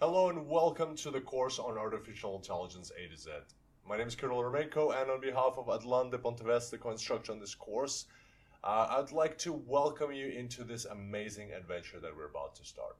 Hello and welcome to the course on Artificial Intelligence A to Z. My name is Kirill Remenko, and on behalf of Adlan de Pontevest, the co-instructor on this course, I'd like to welcome you into this amazing adventure that we're about to start.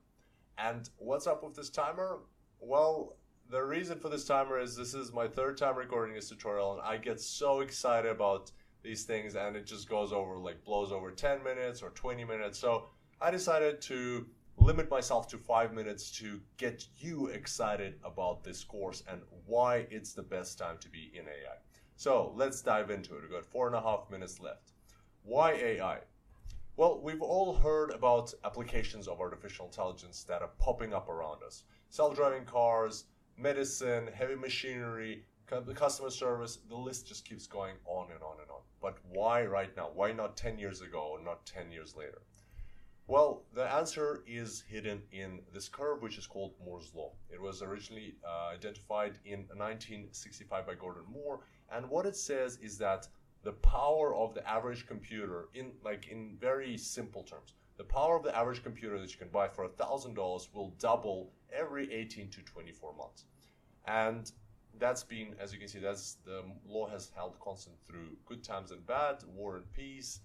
And what's up with this timer? Well, the reason for this timer is this is my third time recording this tutorial, and I get so excited about these things, and it just goes over, blows over 10 minutes or 20 minutes. So I decided to limit myself to 5 minutes to get you excited about this course and why it's the best time to be in AI. So let's dive into it. We've got 4.5 minutes left. Why AI? Well, we've all heard about applications of artificial intelligence that are popping up around us. Self-driving cars, medicine, heavy machinery, customer service, the list just keeps going on and on and on. But why right now? Why not 10 years ago or not 10 years later? Well, the answer is hidden in this curve, which is called Moore's Law. It was originally identified in 1965 by Gordon Moore, and what it says is that the power of the average computer, in very simple terms, the power of the average computer that you can buy for $1,000 will double every 18 to 24 months. And that's been, as you can see, the law has held constant through good times and bad, war and peace,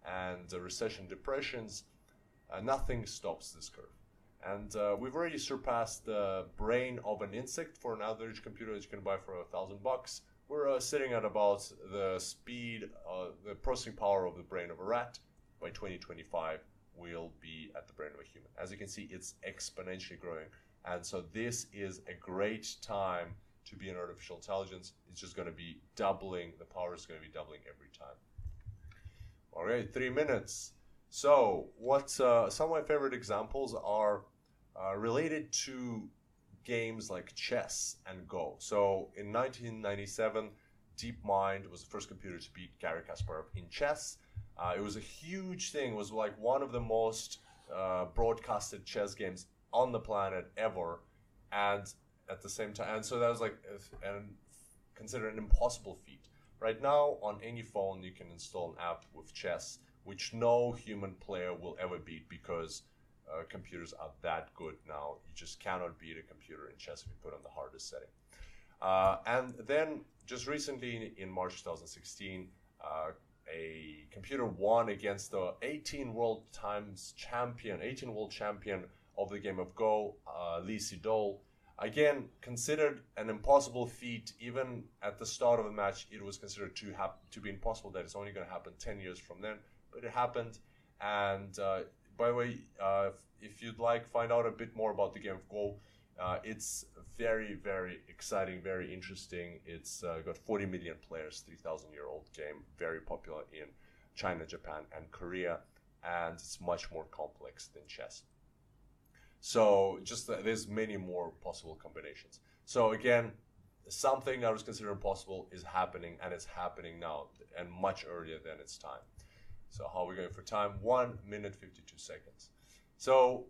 and recession, depressions. Nothing stops this curve. And we've already surpassed the brain of an insect for an average computer that you can buy for $1,000. We're sitting at about the speed, the processing power of the brain of a rat. By 2025, we'll be at the brain of a human. As you can see, it's exponentially growing. And so this is a great time to be in artificial intelligence. It's just going to be doubling. The power is going to be doubling every time. All right, 3 minutes. So some of my favorite examples are related to games like chess and Go. So in 1997, DeepMind was the first computer to beat Garry Kasparov in chess. It was a huge thing. It was like one of the most broadcasted chess games on the planet ever. And at the same time, and so that was considered an impossible feat. Right now, on any phone, you can install an app with chess, which no human player will ever beat because computers are that good now. You just cannot beat a computer in chess if you put on the hardest setting. And then just recently in March 2016, a computer won against the 18 world champion of the game of Go, Lee Sedol. Again, considered an impossible feat. Even at the start of the match, it was considered to be impossible, that it's only going to happen 10 years from then. But it happened. And by the way, if you'd like find out a bit more about the game of Go, it's very, very exciting, very interesting. It's got 40 million players, 3,000-year-old game, very popular in China, Japan, and Korea, and it's much more complex than chess. So there's many more possible combinations. So again, something that was considered impossible is happening, and it's happening now, and much earlier than its time. So how are we going for time? 1 minute, 52 seconds. So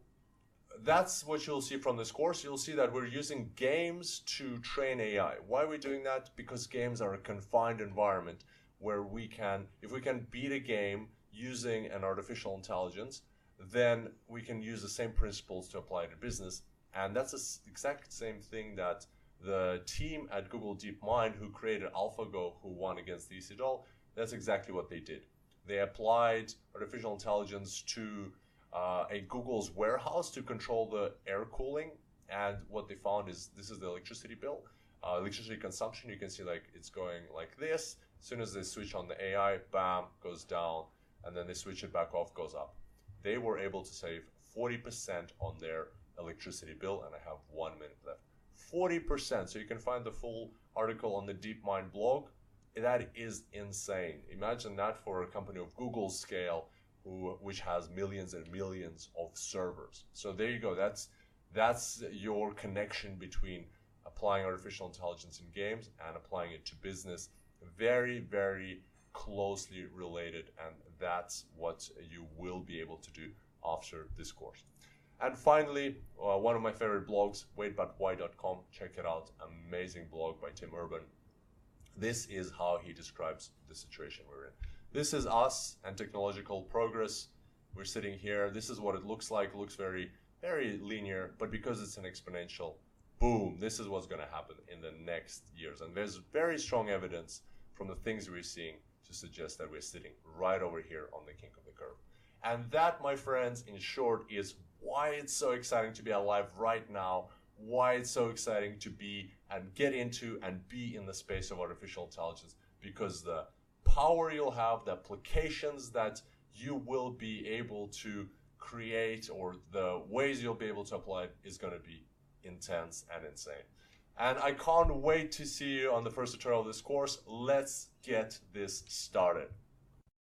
that's what you'll see from this course. You'll see that we're using games to train AI. Why are we doing that? Because games are a confined environment where if we can beat a game using an artificial intelligence, then we can use the same principles to apply to business. And that's the exact same thing that the team at Google DeepMind, who created AlphaGo, who won against Lee Sedol, that's exactly what they did. They applied artificial intelligence to a Google's warehouse to control the air cooling, and what they found is this is the electricity bill, electricity consumption. You can see it's going like this. As soon as they switch on the AI, bam, goes down, and then they switch it back off, goes up. They were able to save 40% on their electricity bill, and I have 1 minute left. 40%. So you can find the full article on the DeepMind blog. That is insane. Imagine that for a company of Google's scale, which has millions and millions of servers. So there you go. That's your connection between applying artificial intelligence in games and applying it to business. Very, very closely related, and that's what you will be able to do after this course. And finally, one of my favorite blogs, waitbutwhy.com. Check it out. Amazing blog by Tim Urban. This is how he describes the situation we're in. This is us and technological progress. We're sitting here. This is what it looks like. It looks very very linear, but because it's an exponential, boom, this is what's going to happen in the next years. And there's very strong evidence from the things we're seeing to suggest that we're sitting right over here on the kink of the curve. And that, my friends, in short, is why it's so exciting to be alive right now, why it's so exciting to be and get into and be in the space of artificial intelligence, because the power you'll have, the applications that you will be able to create, or the ways you'll be able to apply it, is going to be intense and insane. And I can't wait to see you on the first tutorial of this course. Let's get this started.